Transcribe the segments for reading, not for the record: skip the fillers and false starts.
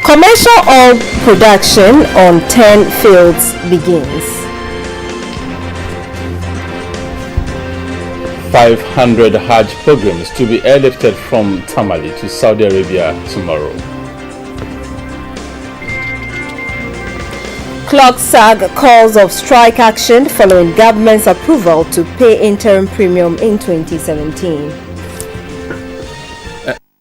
Commercial oil production on 10 fields begins. 500 Hajj pilgrims to be airlifted from Tamale to Saudi Arabia tomorrow. Clock SAG calls of strike action following government's approval to pay interim premium in 2017.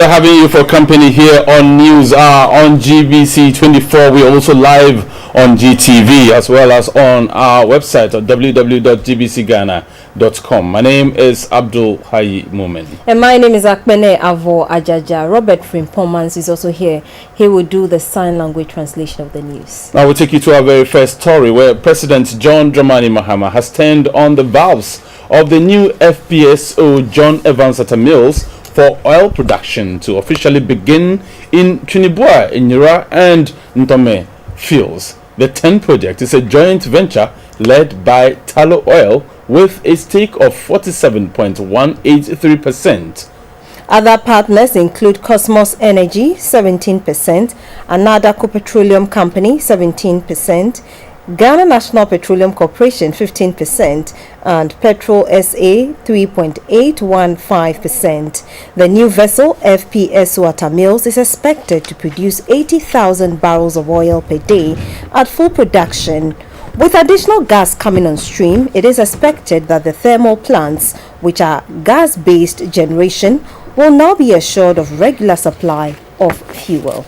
Having you for company here on News on GBC24. We're also live on GTV as well as on our website at www.gbcghana.com. My name is Abdul Hayi Mumen. And my name is Akbene Avo Ajaja. Robert Frimpomans is also here. He will do the sign language translation of the news. Now we'll take you to our very first story, where President John Dramani Mahama has turned on the valves of the new FPSO John Evans Atta Mills for oil production to officially begin in Tunibwa, Inyira and Ntome fields. The 10 project is a joint venture led by Talo Oil with a stake of 47.183%. Other partners include Cosmos Energy 17%, Anadaco Petroleum Company 17%, Ghana National Petroleum Corporation 15%, and Petrol SA 3.815%. The new vessel FPSO Atta Mills is expected to produce 80,000 barrels of oil per day at full production. With additional gas coming on stream, it is expected that the thermal plants, which are gas-based generation, will now be assured of regular supply of fuel.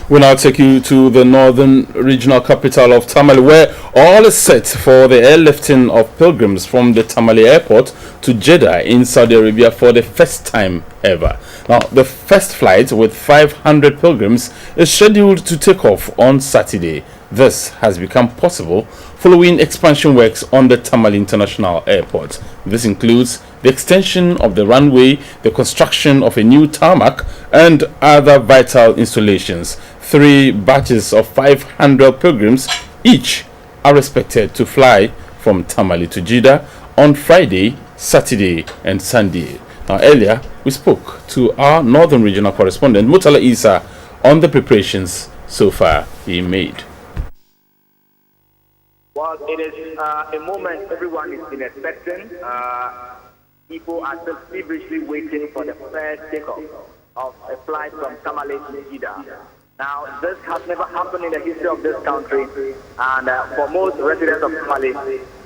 We now take you to the northern regional capital of Tamale, where all is set for the airlifting of pilgrims from the Tamale airport to Jeddah in Saudi Arabia for the first time ever. Now, the first flight with 500 pilgrims is scheduled to take off on Saturday. This has become possible following expansion works on the Tamale International Airport. This includes the extension of the runway, the construction of a new tarmac, and other vital installations. 3 batches of 500 pilgrims each are expected to fly from Tamale to Jeddah on Friday, Saturday, and Sunday. Now, earlier we spoke to our northern regional correspondent Mutala Isa on the preparations so far being made. Well, it is a moment everyone has been expecting. People are still feverishly waiting for the first takeoff of a flight from Tamale to Jeddah. Now, this has never happened in the history of this country, and for most residents of Tamale,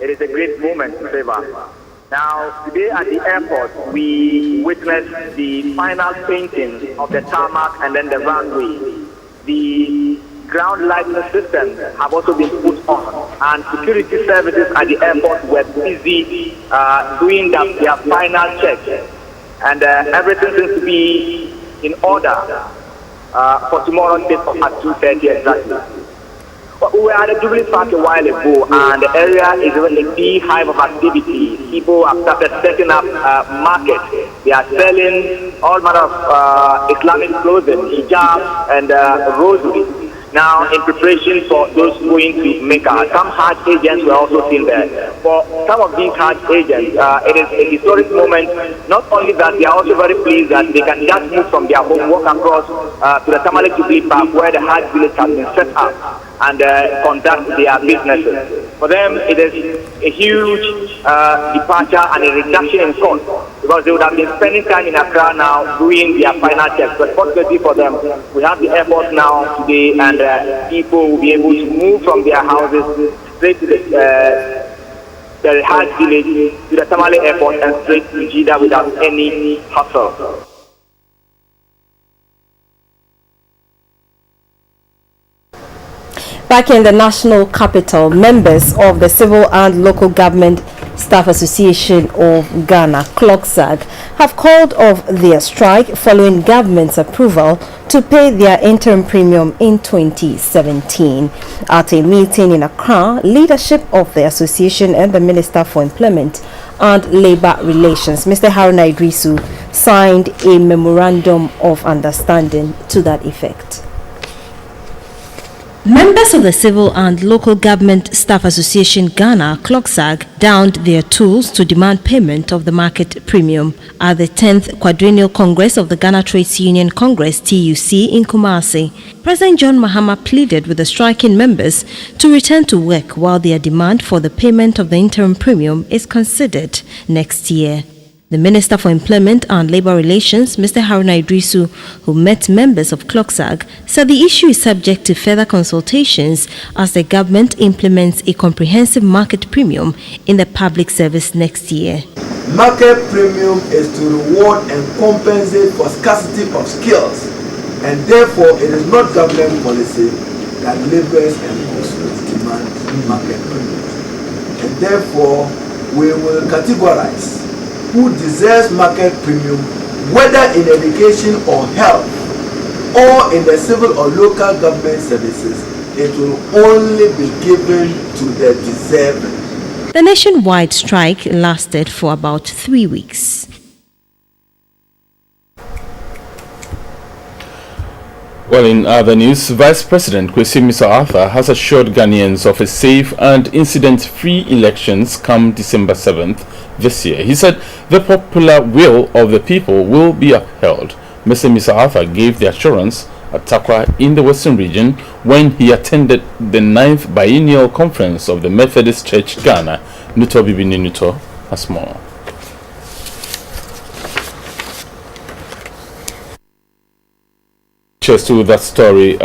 it is a great moment to savor. Now, today at the airport, we witnessed the final painting of the tarmac and then the runway. The ground lighting systems have also been put on, and security services at the airport were busy doing their final checks, and everything seems to be in order for tomorrow's takeoff at 2:30 exactly. But we were at the Jubilee Park a while ago, and the area is a beehive of activity. People have started setting up markets. They are selling all manner of Islamic clothing, hijab, and rosaries. Now, in preparation for those going to Mecca, some Hajj agents were also seen there. For some of these Hajj agents, it is a historic moment. Not only that, they are also very pleased that they can just move from their home, walk across to the Tamale Jubilee Park, where the Hajj village has been set up, and conduct their businesses. For them, it is a huge departure and a reduction in cost, because they would have been spending time in Accra now doing their final checks. But fortunately for them, we have the airport now today, and people will be able to move from their houses straight to the Hajj village, to the Tamale airport, and straight to Jeddah without any hassle. Back in the national capital, members of the Civil and Local Government Staff Association of Ghana, CLOGSAG, have called off their strike following government's approval to pay their interim premium in 2017. At a meeting in Accra, leadership of the association and the Minister for Employment and Labour Relations, Mr. Haruna Idrisu, signed a memorandum of understanding to that effect. Members of the Civil and Local Government Staff Association Ghana, CLOGSAG, downed their tools to demand payment of the market premium at the 10th Quadrennial Congress of the Ghana Trades Union Congress (TUC) in Kumasi. President John Mahama pleaded with the striking members to return to work while their demand for the payment of the interim premium is considered next year. The Minister for Employment and Labour Relations, Mr. Haruna Idrisu, who met members of CLOGSAG, said the issue is subject to further consultations as the government implements a comprehensive market premium in the public service next year. Market premium is to reward and compensate for scarcity of skills, and therefore it is not government policy that labourers and consumers demand market premium. And therefore we will categorize who deserves market premium, whether in education or health, or in the civil or local government services. It will only be given to the deserving. The nationwide strike lasted for about 3 weeks. Well, in other news, Vice President Kwesi Arthur has assured Ghanaians of a safe and incident-free elections come December 7th this year. He said the popular will of the people will be upheld. Mr. Arthur gave the assurance at Takwa in the Western region when he attended the 9th Biennial Conference of the Methodist Church Ghana. Nuto Bibini Nuto has more. Cheers to that story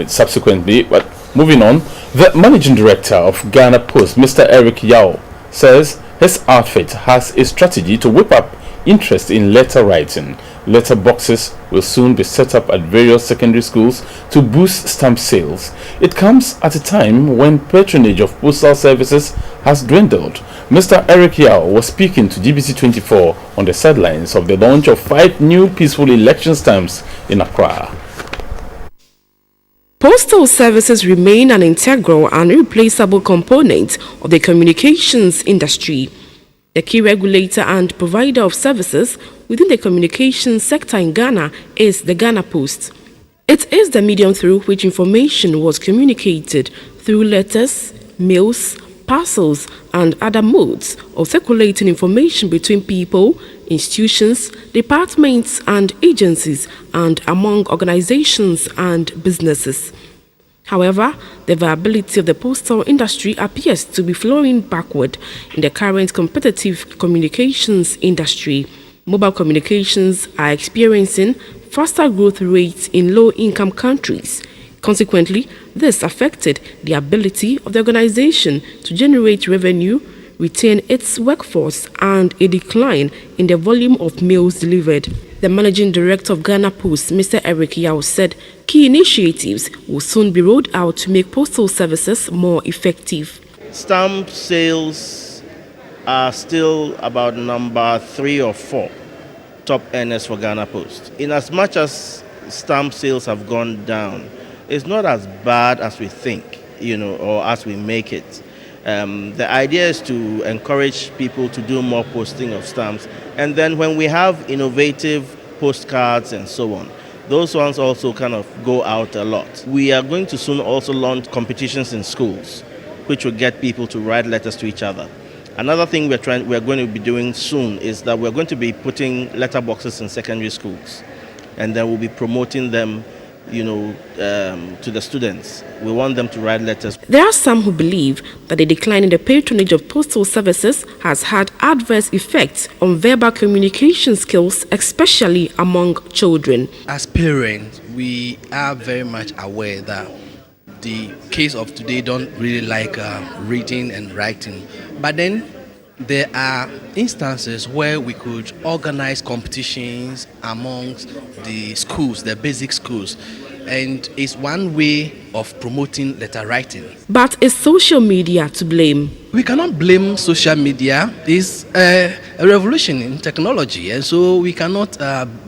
subsequently, but moving on, the managing director of Ghana Post, Mr. Eric Yao, says his outfit has a strategy to whip up interest in letter writing. Letter boxes will soon be set up at various secondary schools to boost stamp sales. It comes at a time when patronage of postal services has dwindled. Mr. Eric Yao was speaking to GBC24 on the sidelines of the launch of 5 new peaceful election stamps in Accra. Postal services remain an integral and irreplaceable component of the communications industry. The key regulator and provider of services within the communications sector in Ghana is the Ghana Post. It is the medium through which information was communicated through letters, mails, parcels, and other modes of circulating information between people, institutions, departments, and agencies, and among organizations and businesses. However, the viability of the postal industry appears to be flowing backward in the current competitive communications industry. Mobile communications are experiencing faster growth rates in low-income countries. Consequently, this affected the ability of the organization to generate revenue, retain its workforce, and a decline in the volume of mails delivered. The managing director of Ghana Post, Mr. Eric Yao, said key initiatives will soon be rolled out to make postal services more effective. Stamp sales are still about number 3 or 4 top earners for Ghana Post. In as much as stamp sales have gone down, it's not as bad as we think, or as we make it. The idea is to encourage people to do more posting of stamps, and then when we have innovative postcards and so on, those ones also kind of go out a lot. We are going to soon also launch competitions in schools, which will get people to write letters to each other. Another thing we're going to be doing soon is that we're going to be putting letter boxes in secondary schools, and then we'll be promoting them to the students. We want them to write letters. There are some who believe that the decline in the patronage of postal services has had adverse effects on verbal communication skills, especially among children. As parents, we are very much aware that the kids of today don't really like reading and writing. But then there are instances where we could organize competitions amongst the schools, the basic schools, and it's one way of promoting letter writing. But is social media to blame? We cannot blame social media. It's a revolution in technology, and so we cannot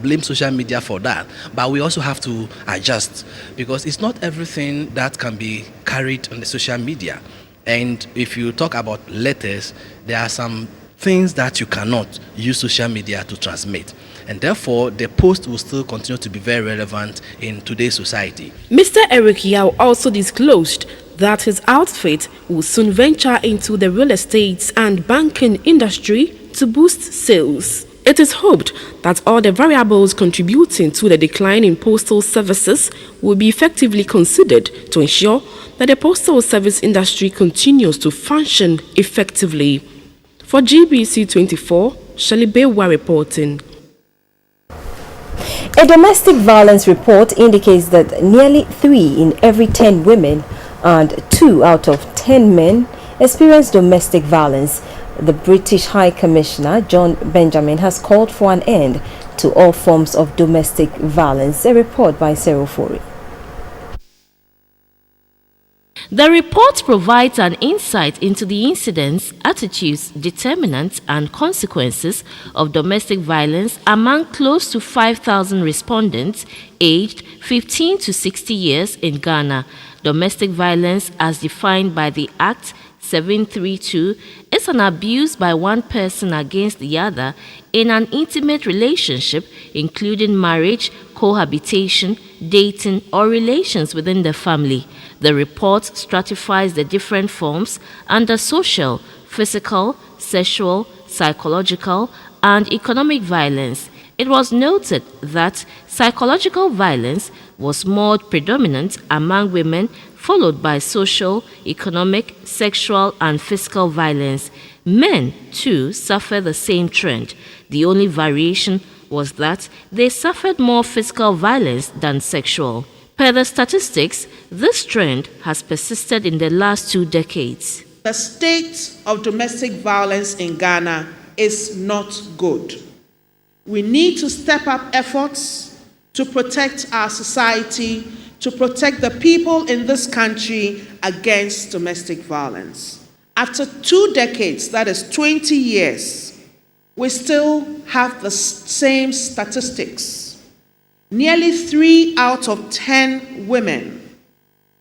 blame social media for that. But we also have to adjust, because it's not everything that can be carried on the social media. And if you talk about letters, there are some things that you cannot use social media to transmit. And therefore, the post will still continue to be very relevant in today's society. Mr. Eric Yao also disclosed that his outfit will soon venture into the real estate and banking industry to boost sales. It is hoped that all the variables contributing to the decline in postal services will be effectively considered to ensure that the postal service industry continues to function effectively. For GBC24, Shirley Bewa reporting. A domestic violence report indicates that nearly 3 in every 10 women and 2 out of 10 men experience domestic violence. The British High Commissioner, John Benjamin, has called for an end to all forms of domestic violence. A report by Cyril Fori. The report provides an insight into the incidents, attitudes, determinants, and consequences of domestic violence among close to 5,000 respondents aged 15 to 60 years in Ghana. Domestic violence, as defined by the Act 732, is an abuse by one person against the other in an intimate relationship, including marriage, cohabitation, dating, or relations within the family. The report stratifies the different forms under social, physical, sexual, psychological, and economic violence. It was noted that psychological violence was more predominant among women, followed by social, economic, sexual, and physical violence. Men, too, suffer the same trend. The only variation was that they suffered more physical violence than sexual. Per the statistics, this trend has persisted in the last 2 decades. The state of domestic violence in Ghana is not good. We need to step up efforts to protect our society, to protect the people in this country against domestic violence. After 2 decades, that is 20 years, we still have the same statistics. Nearly 3 out of 10 women,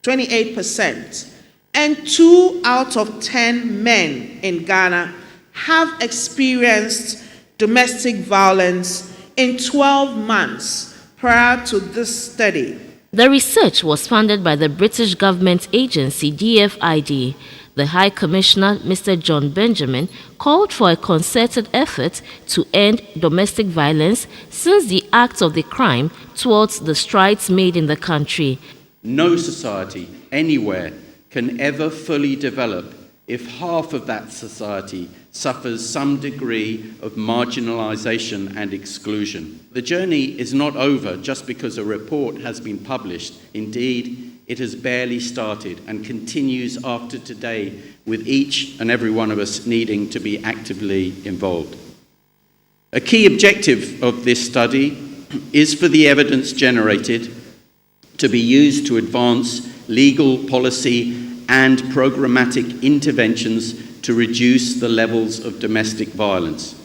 28%, and 2 out of 10 men in Ghana have experienced domestic violence in 12 months prior to this study. The research was funded by the British government agency DFID. The High Commissioner, Mr. John Benjamin, called for a concerted effort to end domestic violence since the act of the crime towards the strides made in the country. No society anywhere can ever fully develop if half of that society suffers some degree of marginalization and exclusion. The journey is not over just because a report has been published. Indeed, it has barely started and continues after today, with each and every one of us needing to be actively involved. A key objective of this study is for the evidence generated to be used to advance legal policy and programmatic interventions to reduce the levels of domestic violence.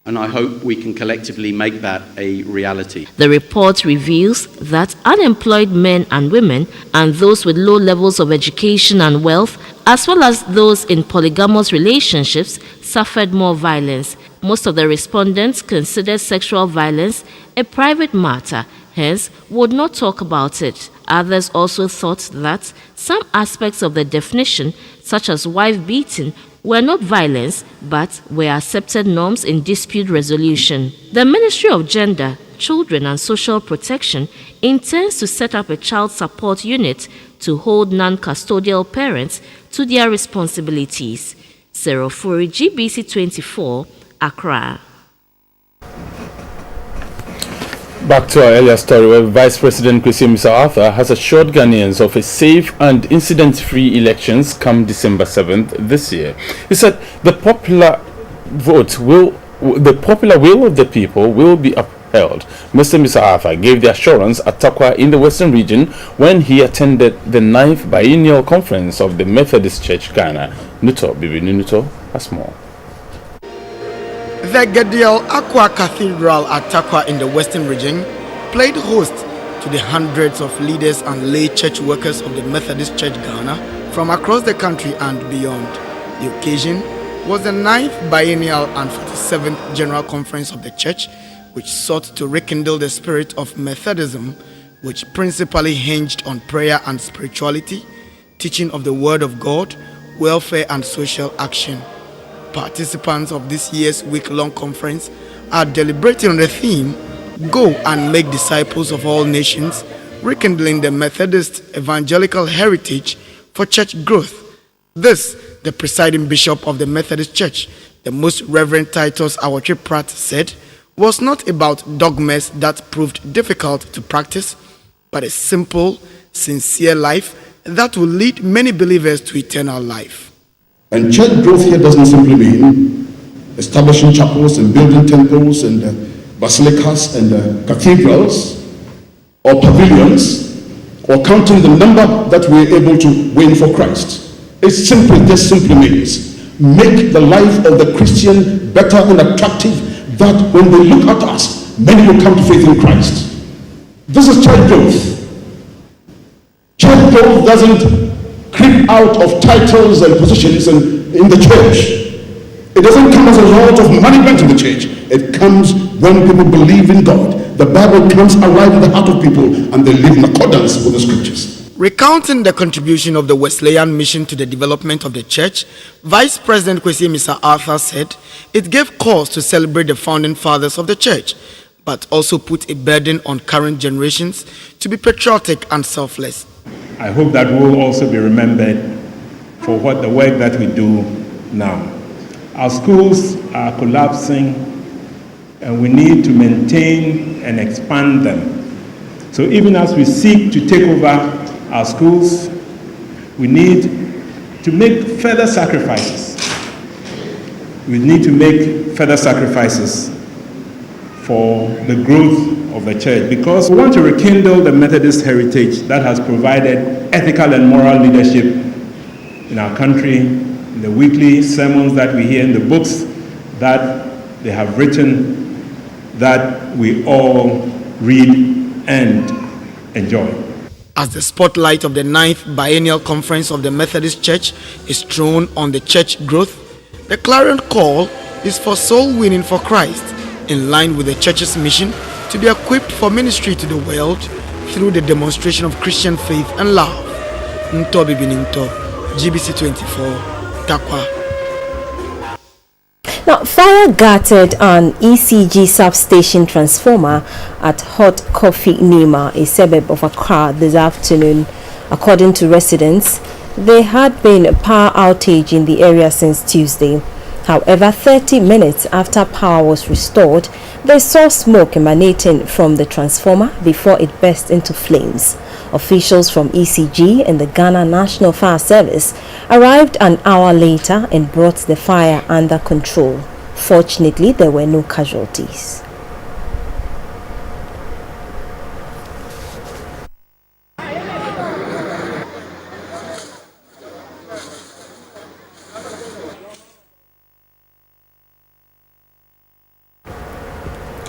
And I hope we can collectively make that a reality. The report reveals that unemployed men and women and those with low levels of education and wealth, as well as those in polygamous relationships, suffered more violence. Most of the respondents considered sexual violence a private matter, hence would not talk about it. Others also thought that some aspects of the definition, such as wife beating, were not violence, but were accepted norms in dispute resolution. The Ministry of Gender, Children and Social Protection intends to set up a child support unit to hold non-custodial parents to their responsibilities. Cyril Fori, GBC24, Accra. Back to our earlier story, where Vice President Kwesi Arthur has assured Ghanaians of a safe and incident-free elections come December 7th this year. He said the popular will of the people will be upheld. Mr. Arthur gave the assurance at Takwa in the Western Region when he attended the 9th Biennial Conference of the Methodist Church Ghana. Nuto Bibi Nuto has more. The Gadiel Aqua Cathedral at Takwa in the Western Region played host to the hundreds of leaders and lay church workers of the Methodist Church Ghana from across the country and beyond. The occasion was the 9th Biennial and 47th General Conference of the Church, which sought to rekindle the spirit of Methodism, which principally hinged on prayer and spirituality, teaching of the Word of God, welfare and social action. Participants of this year's week-long conference are deliberating on the theme, Go and Make Disciples of All Nations, rekindling the Methodist evangelical heritage for church growth. This, the presiding bishop of the Methodist Church, the Most Reverend Titus Awotwe Pratt, said, was not about dogmas that proved difficult to practice, but a simple, sincere life that will lead many believers to eternal life. And church growth here doesn't simply mean establishing chapels and building temples and basilicas and cathedrals or pavilions or counting the number that we're able to win for Christ. It simply means make the life of the Christian better and attractive, that when they look at us, many will come to faith in Christ. This is church growth. Church growth doesn't creep out of titles and positions in the church. It doesn't come as a result of management in the church. It comes when people believe in God. The Bible comes alive in the heart of people and they live in accordance with the scriptures. Recounting the contribution of the Wesleyan mission to the development of the church, Vice President Kwesi Mr. Arthur said it gave cause to celebrate the founding fathers of the church, but also put a burden on current generations to be patriotic and selfless. I hope that we'll also be remembered for what the work that we do now. Our schools are collapsing and we need to maintain and expand them. So even as we seek to take over our schools, we need to make further sacrifices. We need to make further sacrifices for the growth of the church, because we want to rekindle the Methodist heritage that has provided ethical and moral leadership in our country, in the weekly sermons that we hear, in the books that they have written, that we all read and enjoy. As the spotlight of the 9th Biennial Conference of the Methodist Church is thrown on the church growth, the clarion call is for soul winning for Christ, in line with the church's mission to be equipped for ministry to the world through the demonstration of Christian faith and love. Nto Bibininto, GBC24, Takwa. Now, fire gutted an ECG substation transformer at Hot Coffee Nima, a suburb of Accra, this afternoon. According to residents, there had been a power outage in the area since Tuesday. However, 30 minutes after power was restored, they saw smoke emanating from the transformer before it burst into flames. Officials from ECG and the Ghana National Fire Service arrived an hour later and brought the fire under control. Fortunately, there were no casualties.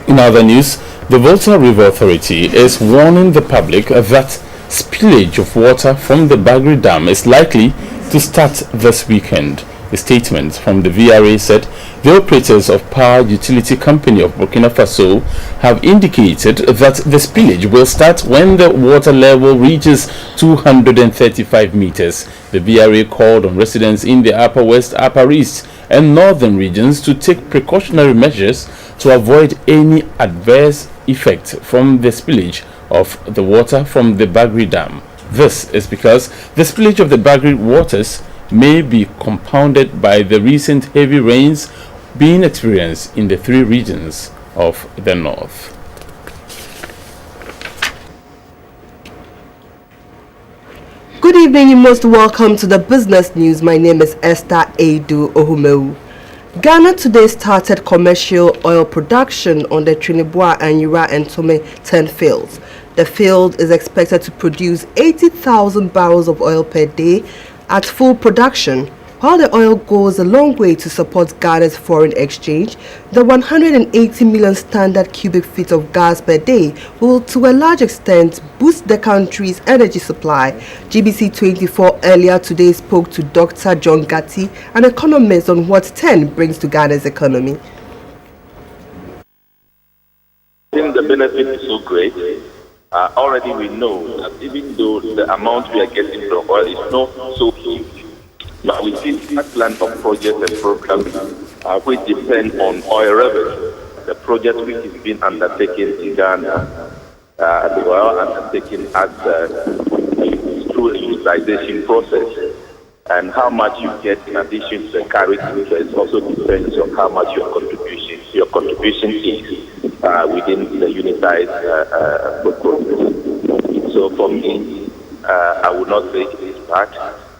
In other news, the Volta River Authority is warning the public that spillage of water from the Bagri Dam is likely to start this weekend. A statement from the VRA said the operators of Power Utility Company of Burkina Faso have indicated that the spillage will start when the water level reaches 235 meters. The VRA called on residents in the Upper West, Upper East and Northern regions to take precautionary measures to avoid any adverse effect from the spillage of the water from the Bagri Dam. This is because the spillage of the Bagri waters may be compounded by the recent heavy rains being experienced in the 3 regions of the north. Good evening, you're most welcome to the business news. My name is Esther Edu Ohumeu. Ghana today started commercial oil production on the Trinidad and Yura and Tome 10 fields. The field is expected to produce 80,000 barrels of oil per day at full production. While the oil goes a long way to support Ghana's foreign exchange, the 180 million standard cubic feet of gas per day will to a large extent boost the country's energy supply. GBC24 earlier today spoke to Dr. John Gatti, an economist, on what TEN brings to Ghana's economy. I think the benefit is so great. Already we know that even though the amount we are getting from oil is not so huge, but we see a plan of projects and programs which depend on oil revenue. The project which is being undertaken in Ghana, the oil undertaken through the utilization process, and how much you get in addition to the carried interest also depends on how much your contribution is within the unitized process. So for me, I would not say it is bad.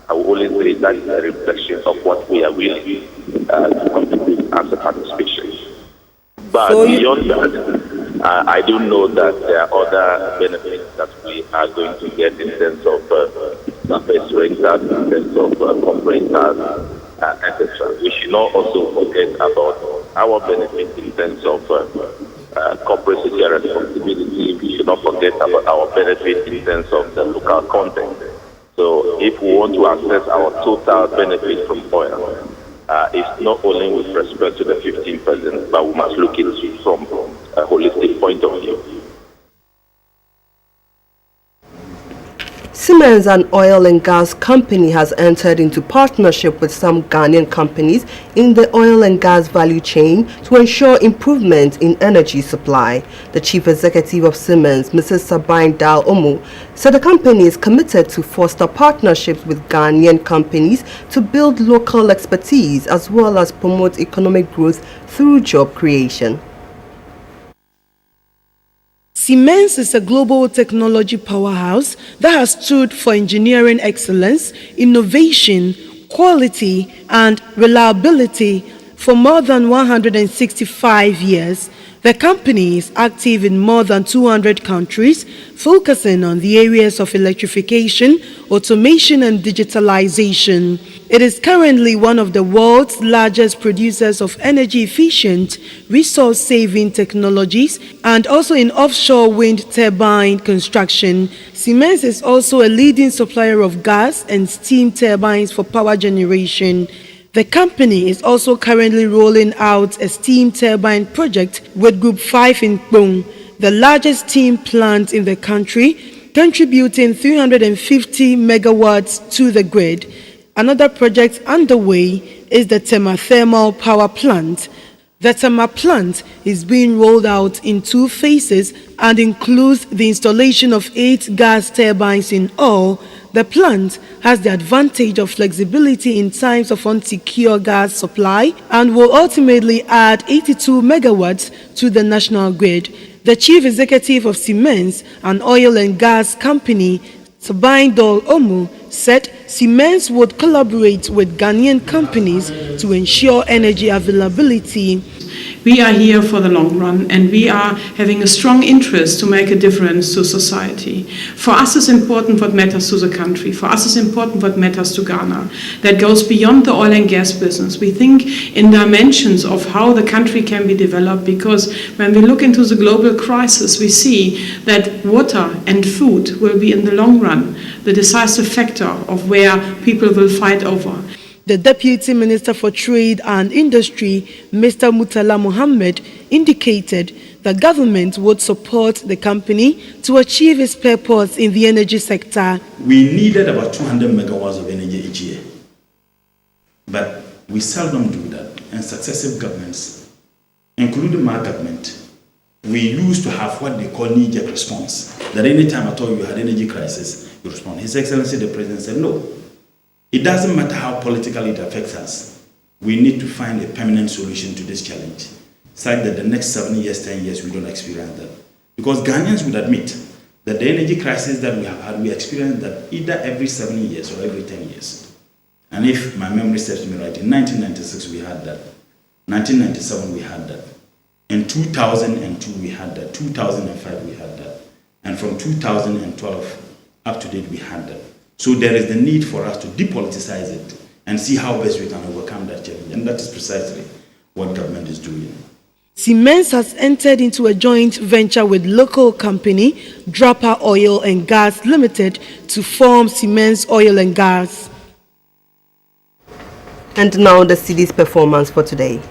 I will only say that is a reflection of what we are willing to contribute as a participation. But beyond that, I do know that there are other benefits that we are going to get in terms of surface rentals, in terms of corporate tax, etc. We should not also forget about our benefits in terms of corporate social responsibility. We should not forget about our benefits in terms of the local content. So if we want to assess our total benefit from oil, it's not only with respect to the 15%, but we must look at it from a holistic point of view. Siemens, an oil and gas company, has entered into partnership with some Ghanaian companies in the oil and gas value chain to ensure improvement in energy supply. The chief executive of Siemens, Mrs. Sabine Dal Omo, said the company is committed to foster partnerships with Ghanaian companies to build local expertise as well as promote economic growth through job creation. Siemens is a global technology powerhouse that has stood for engineering excellence, innovation, quality, and reliability for more than 165 years. The company is active in more than 200 countries, focusing on the areas of electrification, automation, and digitalization. It is currently one of the world's largest producers of energy-efficient, resource-saving technologies, and also in offshore wind turbine construction. Siemens is also a leading supplier of gas and steam turbines for power generation. The company is also currently rolling out a steam turbine project with Group 5 in Kpong, the largest steam plant in the country, contributing 350 megawatts to the grid. Another project underway is the Tema Thermal Power Plant. The Tema plant is being rolled out in 2 phases and includes the installation of 8 gas turbines in all. The plant has the advantage of flexibility in times of unsecure gas supply and will ultimately add 82 megawatts to the national grid. The chief executive of Siemens, an oil and gas company, Sabine Dal Omo, said Siemens would collaborate with Ghanaian companies to ensure energy availability. We are here for the long run, and we are having a strong interest to make a difference to society. For us, it's important what matters to the country. For us, it's important what matters to Ghana. That goes beyond the oil and gas business. We think in dimensions of how the country can be developed, because when we look into the global crisis, we see that water and food will be in the long run the decisive factor of where people will fight over. The Deputy Minister for Trade and Industry, Mr. Mutala Mohammed, indicated the government would support the company to achieve its purpose in the energy sector. We needed about 200 megawatts of energy each year, but we seldom do that. And successive governments, including my government, we used to have what they call knee-jerk response, that any time at all you had energy crisis, you respond. His Excellency the President said, no. It doesn't matter how politically it affects us. We need to find a permanent solution to this challenge, such that the next 7 years, 10 years, we don't experience that. Because Ghanaians would admit that the energy crisis that we have had, we experience that either every 7 years or every 10 years. And if my memory serves me right, in 1996 we had that. 1997 we had that. In 2002 we had that. 2005 we had that. And from 2012 up to date we had that. So there is the need for us to depoliticize it and see how best we can overcome that challenge. And that is precisely what government is doing. Siemens has entered into a joint venture with local company Draper Oil and Gas Limited to form Siemens Oil and Gas. And now the city's performance for today.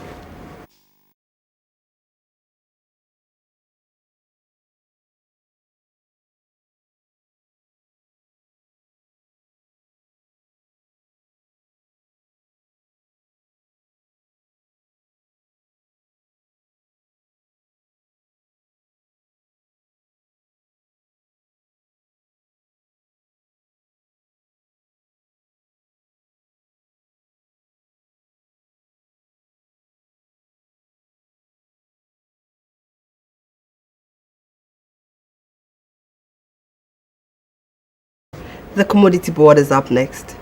The Commodity Board is up next.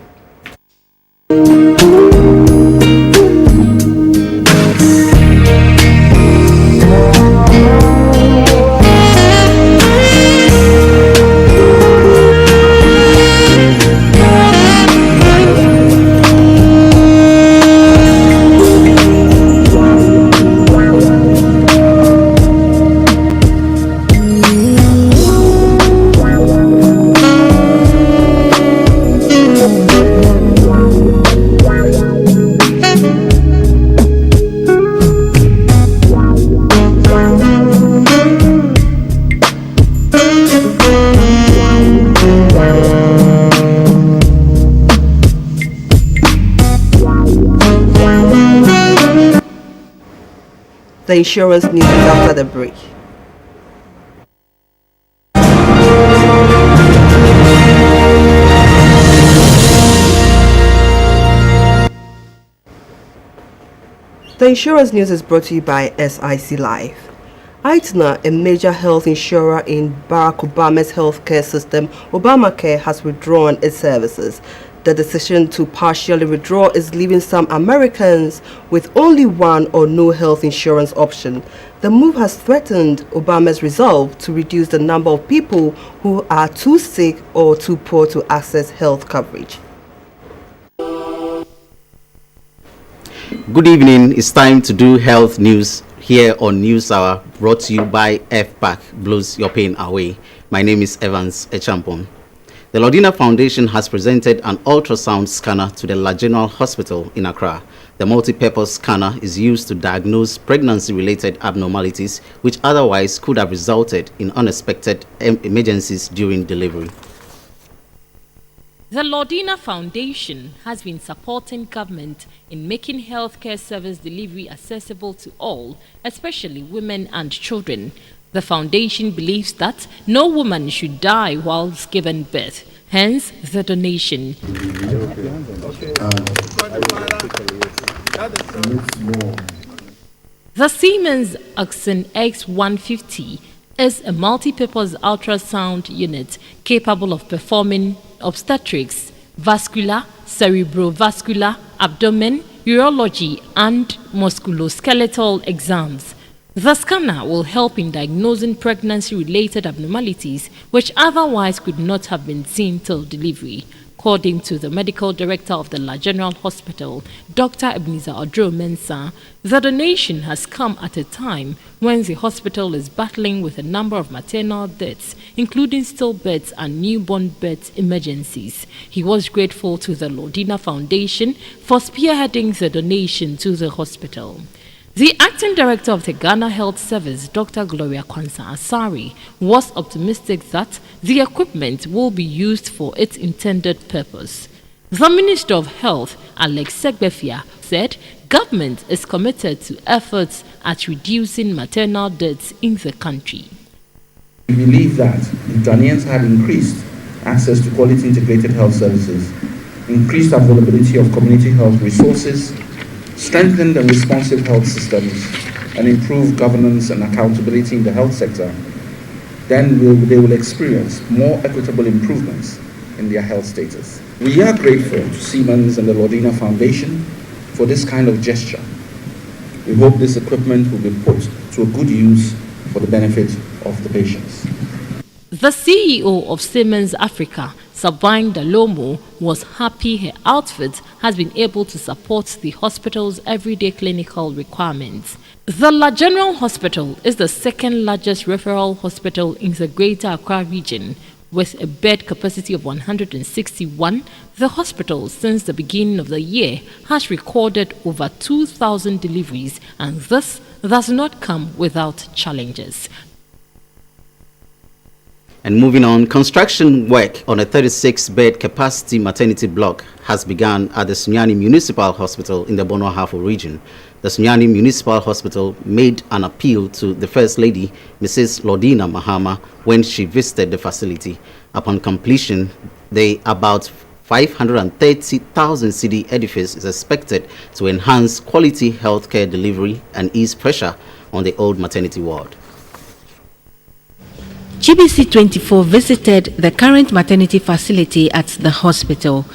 The insurance news is after the break. The insurance news is brought to you by SIC Life. Aetna, a major health insurer in Barack Obama's healthcare system, Obamacare, has withdrawn its services. The decision to partially withdraw is leaving some Americans with only one or no health insurance option. The move has threatened Obama's resolve to reduce the number of people who are too sick or too poor to access health coverage. Good evening. It's time to do health news here on News Hour, brought to you by FPAC, Blows Your Pain Away. My name is Evans Echampon. The Lodina Foundation has presented an ultrasound scanner to the La General Hospital in Accra. The multi-purpose scanner is used to diagnose pregnancy-related abnormalities, which otherwise could have resulted in unexpected emergencies during delivery. The Lodina Foundation has been supporting government in making healthcare service delivery accessible to all, especially women and children. The foundation believes that no woman should die whilst giving birth, hence the donation. The Siemens Axon X150 is a multi-purpose ultrasound unit capable of performing obstetrics, vascular, cerebrovascular, abdomen, urology, and musculoskeletal exams. The scanner will help in diagnosing pregnancy-related abnormalities which otherwise could not have been seen till delivery. According to the medical director of the La General Hospital, Dr. Ebenezer Odro-Mensah, the donation has come at a time when the hospital is battling with a number of maternal deaths, including stillbirths and newborn birth emergencies. He was grateful to the Lodina Foundation for spearheading the donation to the hospital. The acting director of the Ghana Health Service, Dr. Gloria Kwanzaa Asari, was optimistic that the equipment will be used for its intended purpose. The Minister of Health, Alex Segbefia, said government is committed to efforts at reducing maternal deaths in the country. We believe that if Ghanaians had increased access to quality integrated health services, increased availability of community health resources, strengthened and responsive health systems, and improved governance and accountability in the health sector, then they will experience more equitable improvements in their health status. We are grateful to Siemens and the Lodina Foundation for this kind of gesture. We hope this equipment will be put to a good use for the benefit of the patients. The CEO of Siemens Africa Sabine Dalomo was happy her outfit has been able to support the hospital's everyday clinical requirements. The La General Hospital is the second largest referral hospital in the Greater Accra region. With a bed capacity of 161, the hospital since the beginning of the year has recorded over 2,000 deliveries, and this does not come without challenges. And moving on, construction work on a 36-bed capacity maternity block has begun at the Sunyani Municipal Hospital in the Bono Ahafo region. The Sunyani Municipal Hospital made an appeal to the First Lady, Mrs. Lordina Mahama, when she visited the facility. Upon completion, the about 530,000 cedi edifice is expected to enhance quality healthcare delivery and ease pressure on the old maternity ward. GBC24 visited the current maternity facility at the hospital.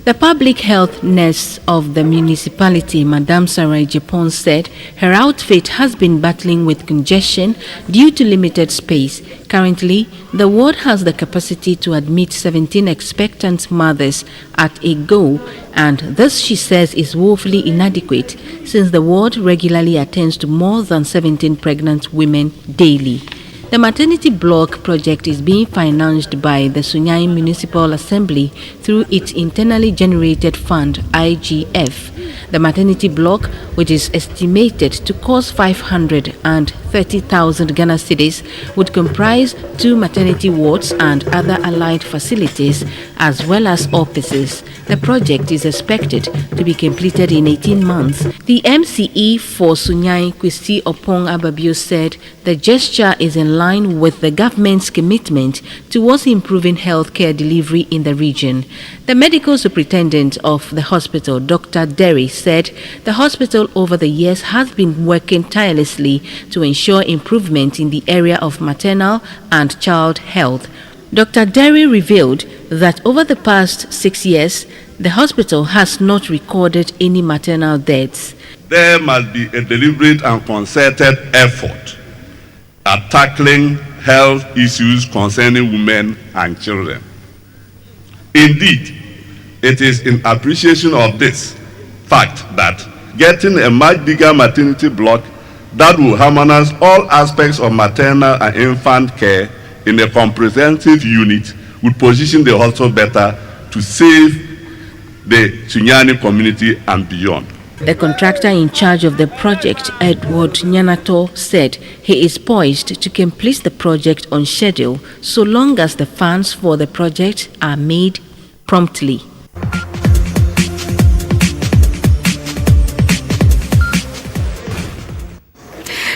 The public health nurse of the municipality, Madame Sarai Japon, said her outfit has been battling with congestion due to limited space. Currently, the ward has the capacity to admit 17 expectant mothers at a go, and this, she says, is woefully inadequate since the ward regularly attends to more than 17 pregnant women daily. The maternity block project is being financed by the Sunyani Municipal Assembly through its internally generated fund, IGF. The maternity block, which is estimated to cost 530,000 Ghana cedis, would comprise 2 maternity wards and other allied facilities, as well as offices. The project is expected to be completed in 18 months. The MCE for Sunyani, Kwesi Opong Ababio, said the gesture is in line with the government's commitment towards improving healthcare delivery in the region. The medical superintendent of the hospital, Dr. Derry, said the hospital over the years has been working tirelessly to ensure improvement in the area of maternal and child health. Dr. Derry revealed that over the past 6 years, the hospital has not recorded any maternal deaths. There must be a deliberate and concerted effort at tackling health issues concerning women and children. Indeed, it is in appreciation of this fact that getting a much bigger maternity block that will harmonize all aspects of maternal and infant care in a comprehensive unit would position the hospital better to save the Sunyani community and beyond. The contractor in charge of the project, Edward Nyanato, said he is poised to complete the project on schedule so long as the funds for the project are made promptly.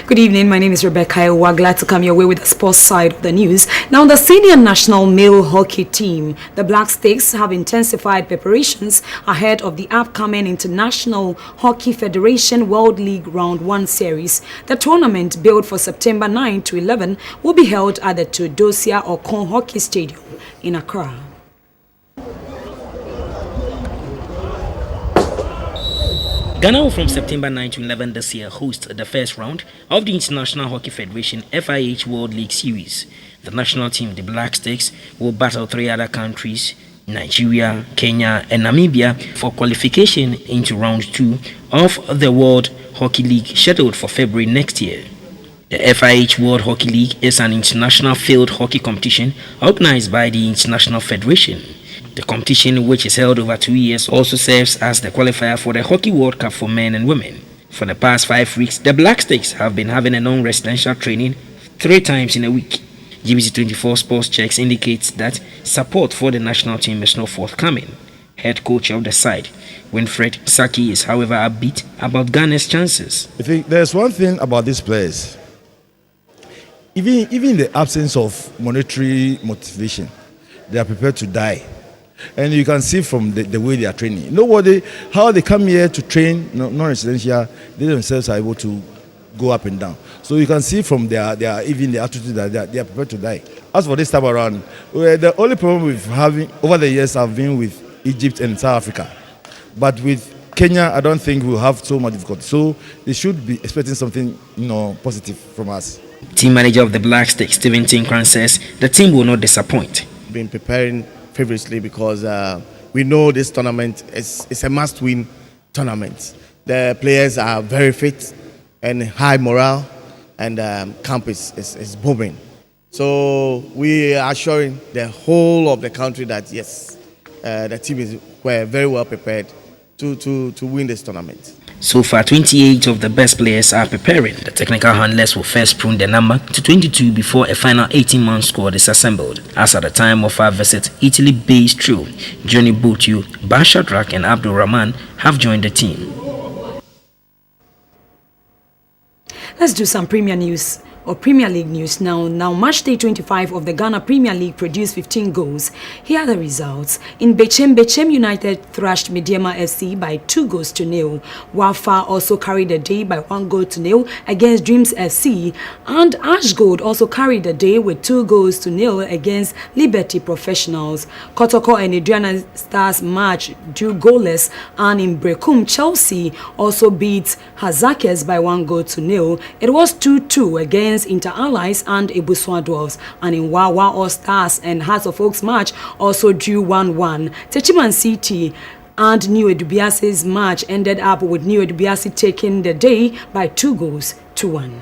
Good evening, my name is Rebecca Ewa. Glad to come your way with the sports side of the news. Now, the senior national male hockey team, the Black Sticks, have intensified preparations ahead of the upcoming International Hockey Federation World League Round 1 series. The tournament, billed for September 9 to 11, will be held at the Tudosia Okon Hockey Stadium in Accra. Ghana will from September 9 to 11 this year host the first round of the International Hockey Federation FIH World League Series. The national team, the Black Sticks, will battle 3 other countries, Nigeria, Kenya and Namibia, for qualification into round 2 of the World Hockey League scheduled for February next year. The FIH World Hockey League is an international field hockey competition organized by the International Federation. The competition, which is held over 2 years, also serves as the qualifier for the Hockey World Cup for men and women. For the past 5 weeks, the Black Sticks have been having a non-residential training 3 times in a week. GBC24 Sports Checks indicates that support for the national team is not forthcoming. Head coach of the side, Winfred Saki, is however upbeat about Ghana's chances. I think there's one thing about this place. Even in the absence of monetary motivation, they are prepared to die. And you can see from the way they are training. How they come here to train non-residential, they themselves are able to go up and down. So you can see from their even the attitude that they are prepared to die. As for this time around, the only problem we've having over the years have been with Egypt and South Africa. But with Kenya, I don't think we'll have so much difficulty. So they should be expecting something positive from us. Team manager of the Black Sticks, Stephen Tinkran, says the team will not disappoint. Been preparing favorably because we know this tournament is a must-win tournament. The players are very fit and high morale, and camp is booming. So we are assuring the whole of the country that yes, the team were very well prepared to win this tournament. So far, 28 of the best players are preparing. The technical handlers will first prune the number to 22 before a final 18-man squad is assembled. As at the time of our visit, Italy-based trio Johnny Botiu, Bashadrak and Abdul Rahman have joined the team. Let's do some Premier News or Premier League news now. Match day 25 of the Ghana Premier League produced 15 goals. Here are the results. In Bechem United thrashed Mediama FC by 2-0. Wafa also carried the day by 1-0 against Dreams FC, and Ashgold also carried the day with 2-0 against Liberty Professionals. Kotoko and Adriana Stars match drew goalless, and in Brekum, Chelsea also beat Hazakes by 1-0. It was 2-2 against Inter Allies and Ebusua Dwarfs, and in Wawa All Stars and Hearts of Oaks match also drew 1-1. Techiman City and New Edubiase's match ended up with New Edubiase taking the day by 2-1.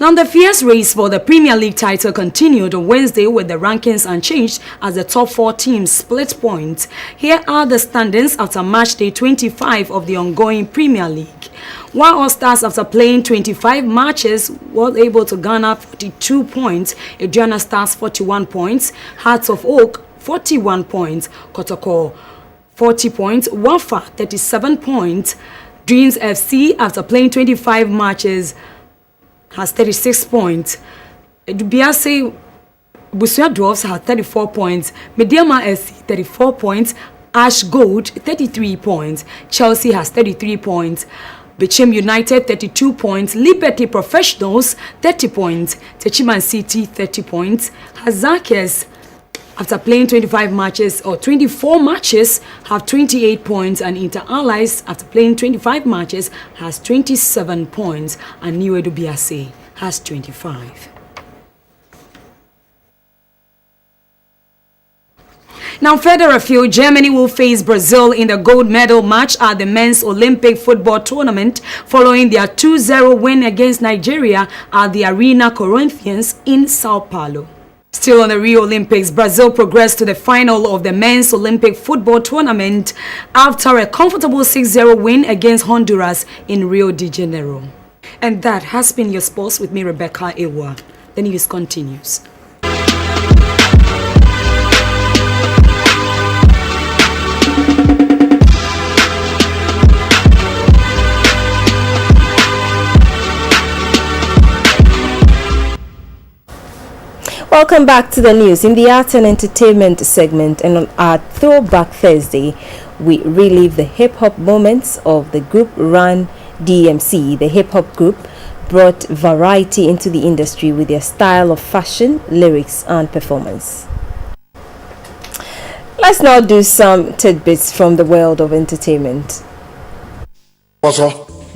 Now, the fierce race for the Premier League title continued on Wednesday with the rankings unchanged as the top 4 teams split points. Here are the standings after match day 25 of the ongoing Premier League. While All Stars, after playing 25 matches, was able to garner 42 points. Adriana Stars 41 points, Hearts of Oak 41 points, Kotoko 40 points, Wafa 37 points, Dreams FC, after playing 25 matches, has 36 points. Dubiase Busua Dwarfs has 34 points. Mediama SC 34 points. Ash Gold 33 points. Chelsea has 33 points. Bechem United 32 points. Liberty Professionals 30 points. Techiman City 30 points. Hazakes, after playing 25 matches or 24 matches, have 28 points, and Inter Allies, after playing 25 matches, has 27 points, and New Edubiase has 25. Now, further afield, Germany will face Brazil in the gold medal match at the men's Olympic football tournament following their 2-0 win against Nigeria at the Arena Corinthians in Sao Paulo. Still on the Rio Olympics, Brazil progressed to the final of the men's Olympic football tournament after a comfortable 6-0 win against Honduras in Rio de Janeiro. And that has been your sports with me, Rebecca Ewa. The news continues. Welcome back to the news. In the Arts and Entertainment segment and on our Throwback Thursday, we relive the hip-hop moments of the group Run DMC. The hip-hop group brought variety into the industry with their style of fashion, lyrics, and performance. Let's now do some tidbits from the world of entertainment.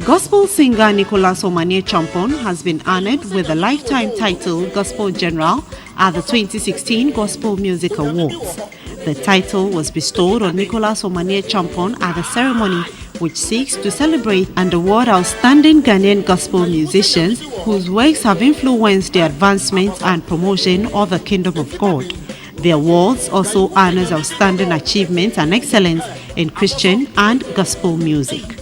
Gospel singer Nicholas Omanie Champon has been honored with the lifetime title Gospel General at the 2016 Gospel Music Awards. The title was bestowed on Nicholas Omanie Champon at the ceremony, which seeks to celebrate and award outstanding Ghanaian gospel musicians whose works have influenced the advancement and promotion of the Kingdom of God. The awards also honors outstanding achievements and excellence in Christian and gospel music.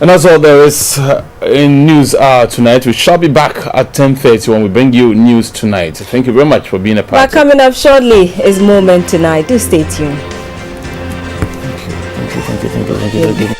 And that's all there is in News Hour tonight. We shall be back at 10:30 when we bring you news tonight. Thank you very much for being a part. But coming up shortly is Moment Tonight. Do stay tuned. Thank you.